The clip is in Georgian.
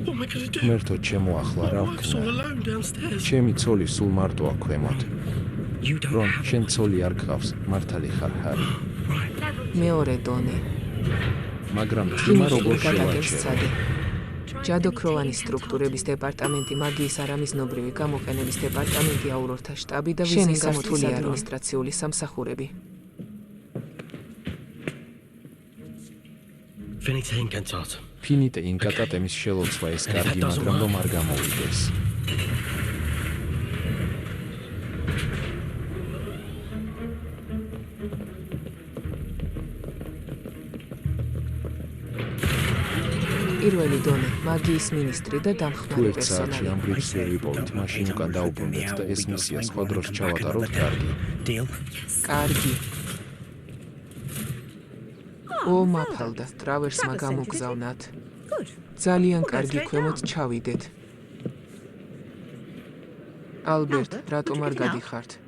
ღმერთო ჩემო ახლა რა ვქნა ჩემი ცოლი სულ მარტოა ქვემოთ რომ შენ ცოლი არ გყავს მართალი ხარ ჰარი მეორე დონე მაგრამ თიმა როგორ გადაგეცადე ჯადოქროვანი სტრუქტურების დეპარტამენტი მაგიის არამიზნობრივი გამოყენების დეპარტამენტი აურორთა შტაბი და ვიზინგამოთული ადმინისტრაციული სამსახურები ფინიტე ინკატატემის შელოცვა ეს კარგი მაგრამ რომ არ გამოვიდეს პირველი დონე მაგიის მინისტრი და დამხმარე პერსონალი ამ ბრიფს ვერ ვიპოვეთ მაშინ უკან დაუბრუნდეთ და ეს მისია სხვა დროს ჩავატაროთ კარგი ო მაფალდა ტრავერსმა გამოგზავნათ ძალიან კარგი ქვემოთ ჩავიდეთ ალბერტ რატომ არ გადიხართ